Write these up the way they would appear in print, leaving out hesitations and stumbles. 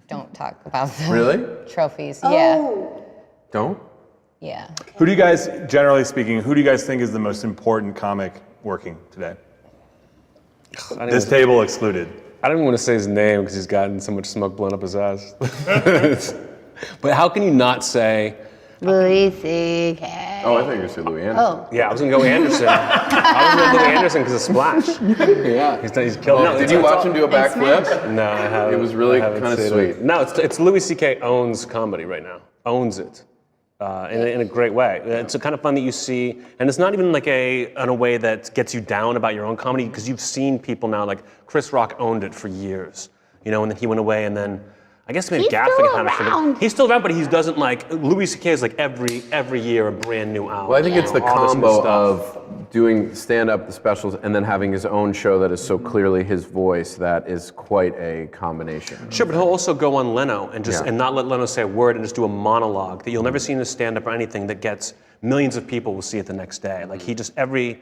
don't talk about the Really? trophies. Oh. Yeah. Don't? Yeah. Who do you guys, generally speaking, who do you guys think is the most important comic working today? This table excluded. I don't even want to say his name because he's gotten so much smoke blown up his ass. But how can you not say Louis C.K. Oh, I thought you were going to say Louis Anderson. Oh. Yeah, I was gonna go Anderson. I was gonna go Louis Anderson because of Splash. Yeah. He's killed. No, Did you watch him do a backflip? No, I haven't. It was really I haven't kind of seen sweet. it. No, it's Louis C.K. owns comedy right now. Owns it. In a great way. It's kind of fun that you see, and it's not even like in a way that gets you down about your own comedy, because you've seen people now, like Chris Rock owned it for years, and then he went away, and then I guess maybe Gaffigan had it for he's still around, but he doesn't like Louis C.K. is like every year a brand new album. Well, I think it's the all this new combo stuff. of doing stand-up, the specials, and then having his own show that is so clearly his voice that is quite a combination. Sure, but he'll also go on Leno and not let Leno say a word and just do a monologue that you'll never see in his stand-up or anything that gets millions of people will see it the next day. Like he just every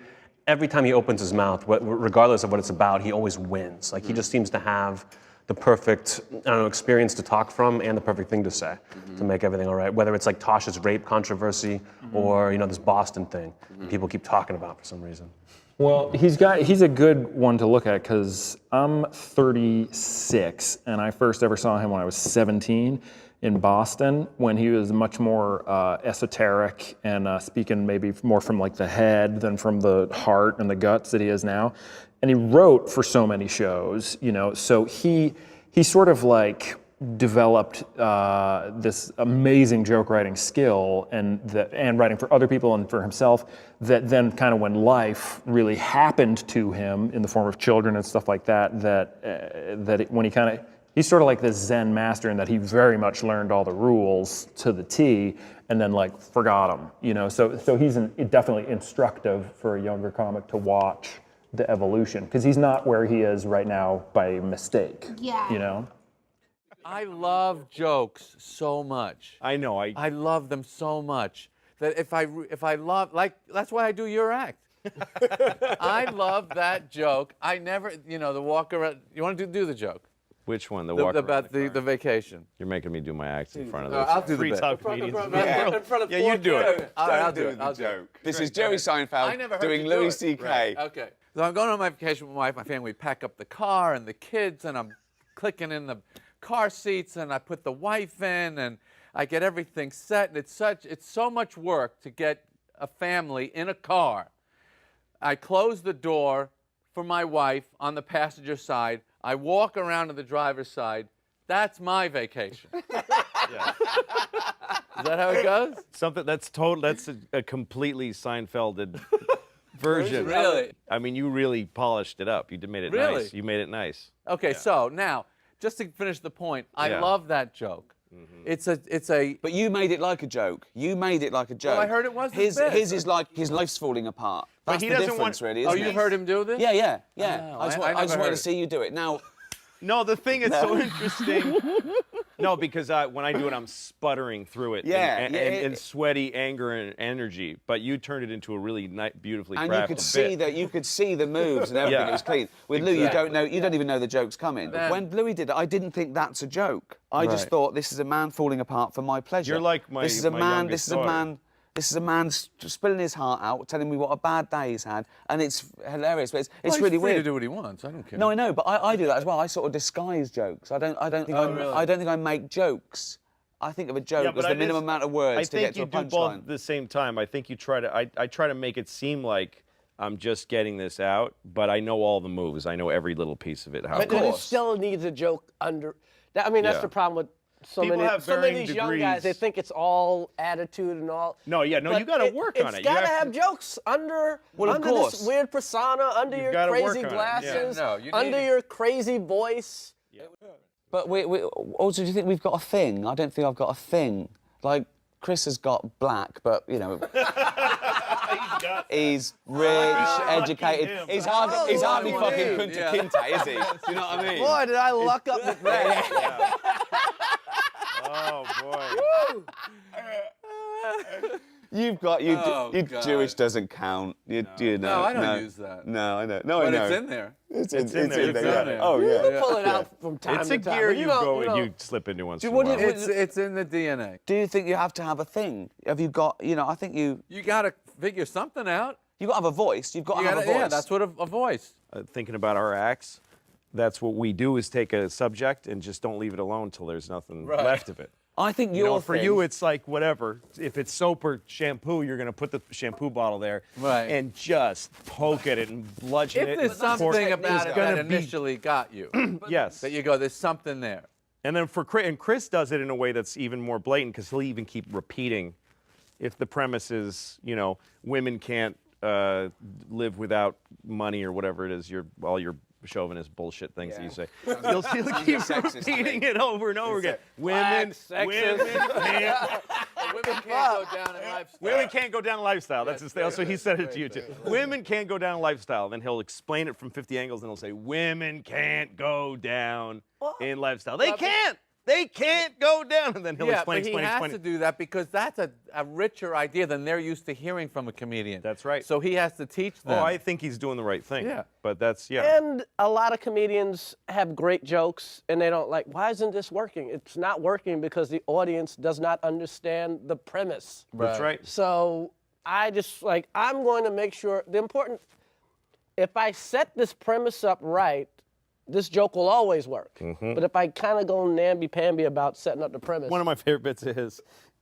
time he opens his mouth, regardless of what it's about, he always wins. Like he just seems to have the perfect, experience to talk from and the perfect thing to say to make everything all right. Whether it's like Tasha's rape controversy or, this Boston thing people keep talking about for some reason. Well, he's a good one to look at because I'm 36 and I first ever saw him when I was 17 in Boston when he was much more esoteric and speaking maybe more from like the head than from the heart and the guts that he is now. And he wrote for so many shows, so he sort of like developed this amazing joke writing skill and writing for other people and for himself that then kind of when life really happened to him in the form of children and stuff like that, when he's sort of like this Zen master in that he very much learned all the rules to the T and then like forgot them, so he's definitely instructive for a younger comic to watch the evolution, because he's not where he is right now by mistake. Yeah. I love jokes so much. I know. I love them so much that if I love, like, that's why I do your act. I love that joke. I never, the walk around. You want to do the joke? Which one? The walk about the vacation. You're making me do my acts in front of this. I'll do the Free bit. talk comedians. In front of Yeah, you do it. All right, I'll do it. Joke. This is Jerry Seinfeld doing Louis C.K. Right. Okay. So I'm going on my vacation with my wife, my family. We pack up the car and the kids, and I'm clicking in the car seats, and I put the wife in, and I get everything set. And it's so much work to get a family in a car. I close the door for my wife on the passenger side. I walk around to the driver's side. That's my vacation. Yeah. Is that how it goes? Something that's total. That's a completely Seinfelded version. Really? I mean, you really polished it up. You made it nice. You made it nice. Okay, so now, just to finish the point, I love that joke. It's a. But you made it like a joke. You made it like a joke. Well, I heard it was his bit. His is like his life's falling apart. That's he the doesn't difference, want- really, isn't Oh, you've it? heard him do this? Yeah. Oh, I just I never wanted heard to it. see you do it. Now, No, the thing that's so interesting. No, because when I do it, I'm sputtering through it. And sweaty anger and energy. But you turned it into a really beautifully crafted and you could see the moves and everything. Yeah. It was clean. With Lou, you don't even know the joke's coming. Then- When Louis did it, I didn't think that's a joke. I just thought this is a man falling apart for my pleasure. You're like my This is a my man. youngest This is a daughter. man. This is a man spilling his heart out, telling me what a bad day he's had, and it's hilarious. But it's Well, really he's free weird. to do what he wants. I don't care. No, I know, but I do that as well. I sort of disguise jokes. I don't think really? I don't think I make jokes. I think of a joke as the minimum amount of words to get to a I think you do both punchline. at the same time. I think you try to. I try to make it seem like I'm just getting this out, but I know all the moves. I know every little piece of it. How it But it goes. still needs a joke under. That's Yeah. the problem with so People many have of varying these young degrees. guys. They think it's all attitude and all. No, yeah, no, But you got to work on it. It's got to have jokes under Well, of course. this weird persona, under your gotta work crazy on it, yeah. glasses, No, you need under it. your crazy voice. But also, do you think we've got a thing? I don't think I've got a thing. Like, Chris has got black, but, he's rich, educated. He's hardly fucking Kunta Kinte, is he? Do you know what I mean? Boy, did I luck up with that. Oh boy. you've got you. Oh, you God. Jewish doesn't count. You know. No, I don't use that. No, I know. No, I But know. it's in there. It's in in there. there. It's yeah. in there. Oh yeah. You pull it out from time It's to a time. gear but you don't- go you and don't- you slip into once Do- in a what do while. you- It's in the DNA. Do you think you have to have a thing? Have you got? You know, I think you. You got to figure something out. You've got to have a voice. You've got to You have a gotta- voice. yeah, that's what a voice. Thinking about our acts, that's what we do is take a subject and just don't leave it alone till there's nothing left of it. I think You your know, for thing- you, it's like whatever. If it's soap or shampoo, you're going to put the shampoo bottle there Right. and just poke at it and bludgeon If it. there's and something force- about it's it gonna that be- initially got you, Yes. that you go, there's something there. And then for Chris, and Chris does it in a way that's even more blatant because he'll even keep repeating. If the premise is, you know, women can't live without money or whatever it is, all your chauvinist bullshit things that you say. He'll keep sexist to repeating me. it over and over again. Women can't. Women can't go down in lifestyle. Women can't go down lifestyle. That's his thing. So he said it to you too. Women can't go down lifestyle. Then he'll explain it from 50 angles and he'll say, women can't go down in lifestyle. They can't. They can't go down. And then he'll Yeah, explain, but he explain, has explain. to do that because that's a richer idea than they're used to hearing from a comedian. That's right. So he has to teach them. Oh, I think he's doing the right thing. Yeah. But that's, yeah. And a lot of comedians have great jokes, and they don't like, why isn't this working? It's not working because the audience does not understand the premise. That's right. So I just like, I'm going to make sure if I set this premise up right, this joke will always work. But if I kind of go namby-pamby about setting up the premise. One of my favorite bits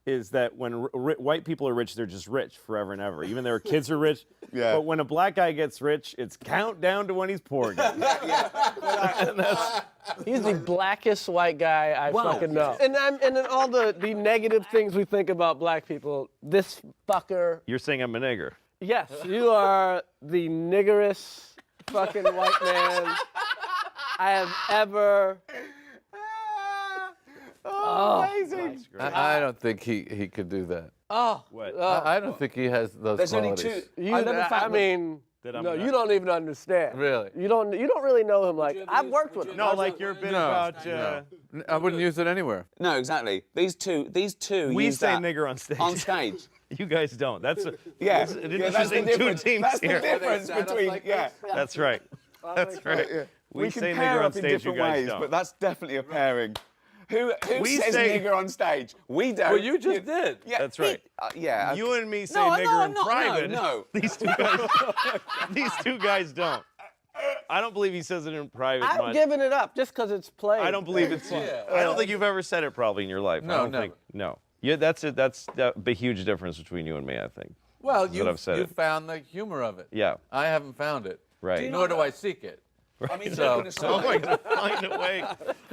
is that when white people are rich, they're just rich forever and ever. Even their kids are rich. Yeah. But when a black guy gets rich, it's countdown to when he's poor again. He's the blackest white guy I fucking know. And then all the negative things we think about black people, this fucker. You're saying I'm a nigger. Yes, you are the niggerest fucking white man I have ever. Amazing. I don't think he could do that. Oh, What? I don't think he has those There's only qualities. two. you, I love the fact I mean, That I'm no, not- you don't even understand. Really? You don't really know him like I've worked with him. No, like your bit No, about. I wouldn't use it anywhere. No, exactly. These two. We use say that nigger on stage. On stage. You guys don't. That's an Yeah. interesting two teams That's here. the difference between. Yeah. That's right. That's right. We say can pair nigger on up in stage. You different guys ways, don't. but that's definitely a pairing. Who We says say- nigger on stage? We don't. Well, you just did. Yeah, That's right. yeah. You and me say No, nigger no, in no, private. no. These two guys don't. I don't believe he says it in private I'm much. giving it up just because it's played. I don't believe it's. I don't think you've ever said it probably in your life. No, I don't never. think. No. Yeah, that's it. That's a huge difference between you and me. I think. Well, That's what I've said you it. found the humor of it. Yeah. I haven't found it. Right. Nor do I seek it. I mean, So- Find a way.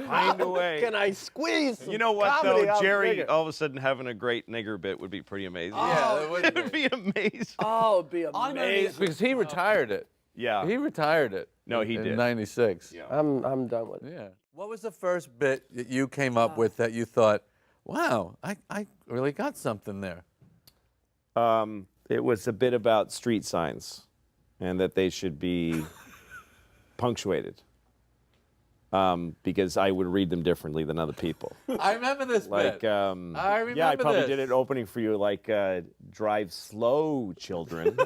Find a way. Can I squeeze some You know what comedy though, out of Jerry? nigger? All of a sudden, having a great nigger bit would be pretty amazing. Yeah, it would it would be amazing. Oh, it'd be amazing. Because he retired it. Yeah. He retired it. No, he in did. '96. Yeah. I'm done with it. Yeah. What was the first bit that you came up with that you thought, wow, I really got something there? It was a bit about street signs, and that they should be punctuated. Because I would read them differently than other people. I remember this Like, bit. I remember yeah, I probably this. did it opening for you, like drive slow, children,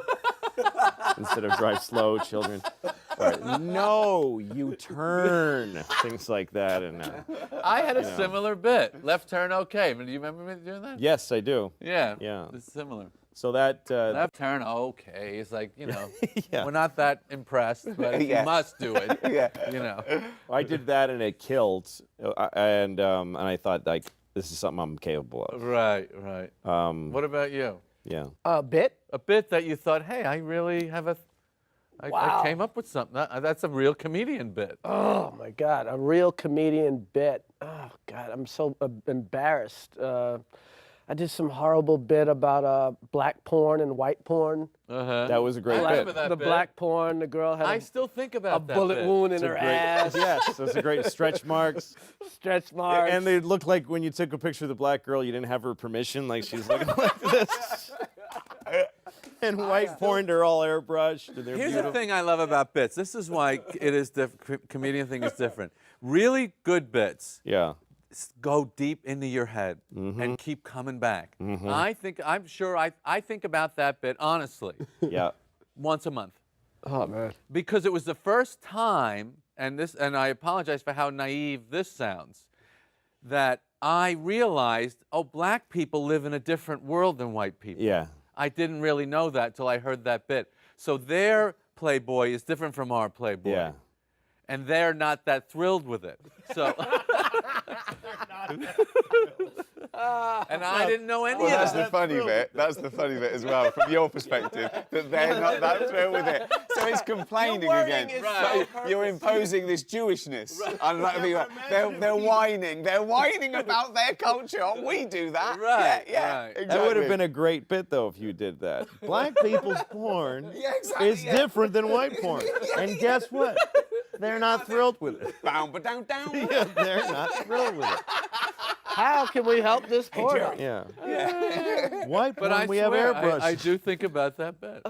instead of drive slow, children. Or, no, you turn, things like that. And I had a similar bit. Left turn, okay. Do you remember me doing that? yes, I do. Yeah. Yeah. It's similar. So that Left turn, okay. It's like, Yeah. we're not that impressed, but if Yeah. you must do it. Yeah. I did that and it killed, and I thought like this is something I'm capable of. Right. What about you? Yeah. A bit? A bit that you thought, hey, I really have I came up with something. That's a real comedian bit. Oh my God, a real comedian bit. Oh God, I'm so embarrassed. I did some horrible bit about black porn and white porn. That was a great I bit. remember that The bit. black porn, the girl had I a still think about that bullet bit. wound in It's a her great- ass, Yes, those are great stretch marks. stretch marks. And they looked like when you took a picture of the black girl, you didn't have her permission, like she's looking like this. And white porn, they're all airbrushed. And they're Here's beautiful. the thing I love about bits. This is why it is comedian thing is different. Really good bits Yeah. go deep into your head and keep coming back. I'm sure I think about that bit honestly. Yeah. Once a month. Oh man. Because it was the first time, and I apologize for how naive this sounds, that I realized, oh, black people live in a different world than white people. Yeah. I didn't really know that till I heard that bit. So their Playboy is different from our Playboy. Yeah. And they're not that thrilled with it. So and I didn't know any of That's that. the funny bit. That's the funny bit as well, from your perspective, that they're not that thrilled with it. So he's complaining again. Right. You're imposing this Jewishness. They're whining. They're whining about their culture. Oh, we do that. Right, Yeah. right. Exactly. That would have been a great bit, though, if you did that. Black people's porn exactly, is different than white porn. And guess what? They're not thrilled with it. Bow, ba, down, down. Yeah, they're not thrilled with it. How can we help this porn? Yeah. White porn, But I we swear, have airbrush. I do think about that bit.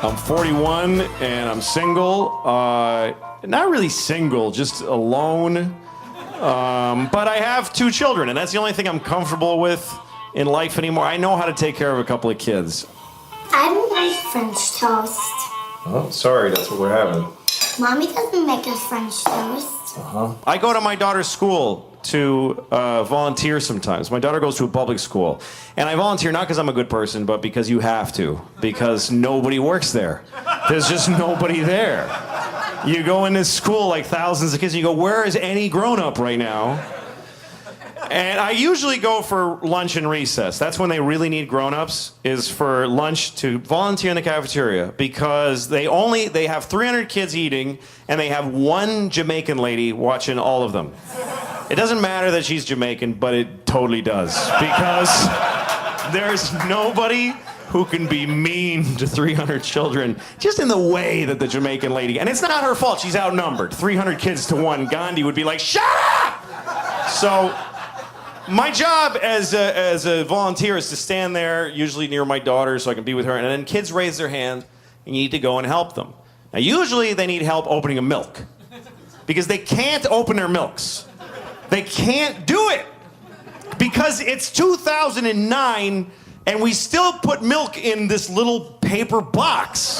I'm 41 and I'm single. Not really single, just alone. But I have 2 children, and that's the only thing I'm comfortable with in life anymore. I know how to take care of a couple of kids. I don't like French toast. Oh, sorry, that's what we're having. Mommy doesn't make us French toast. I go to my daughter's school to volunteer sometimes. My daughter goes to a public school. And I volunteer not because I'm a good person, but because you have to. Because nobody works there. There's just nobody there. You go in this school, like thousands of kids, and you go, where is any grown-up right now? And I usually go for lunch and recess. That's when they really need grown-ups, is for lunch to volunteer in the cafeteria, because they have 300 kids eating, and they have one Jamaican lady watching all of them. It doesn't matter that she's Jamaican, but it totally does, because there's nobody who can be mean to 300 children just in the way that the Jamaican lady, and it's not her fault, she's outnumbered. 300 kids to 1, Gandhi would be like, shut up! So my job as a volunteer is to stand there, usually near my daughter, so I can be with her, and then kids raise their hand, and you need to go and help them. Now, usually they need help opening a milk, because they can't open their milks. They can't do it, because it's 2009, and we still put milk in this little paper box.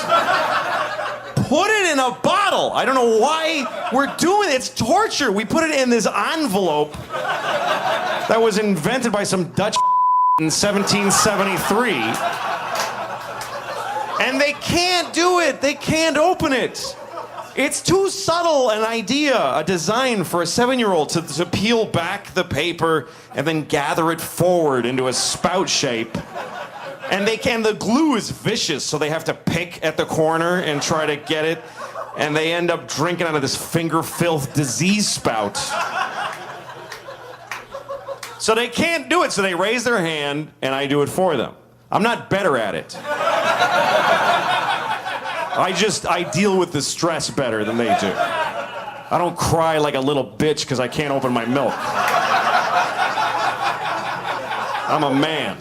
Put it in a bottle. I don't know why we're doing it. It's torture. We put it in this envelope that was invented by some Dutch in 1773. And they can't do it. They can't open it. It's too subtle an idea, a design for a 7-year-old to peel back the paper and then gather it forward into a spout shape. And the glue is vicious, so they have to pick at the corner and try to get it. And they end up drinking out of this finger filth disease spout. So they can't do it, so they raise their hand, and I do it for them. I'm not better at it. I deal with the stress better than they do. I don't cry like a little bitch because I can't open my milk. I'm a man.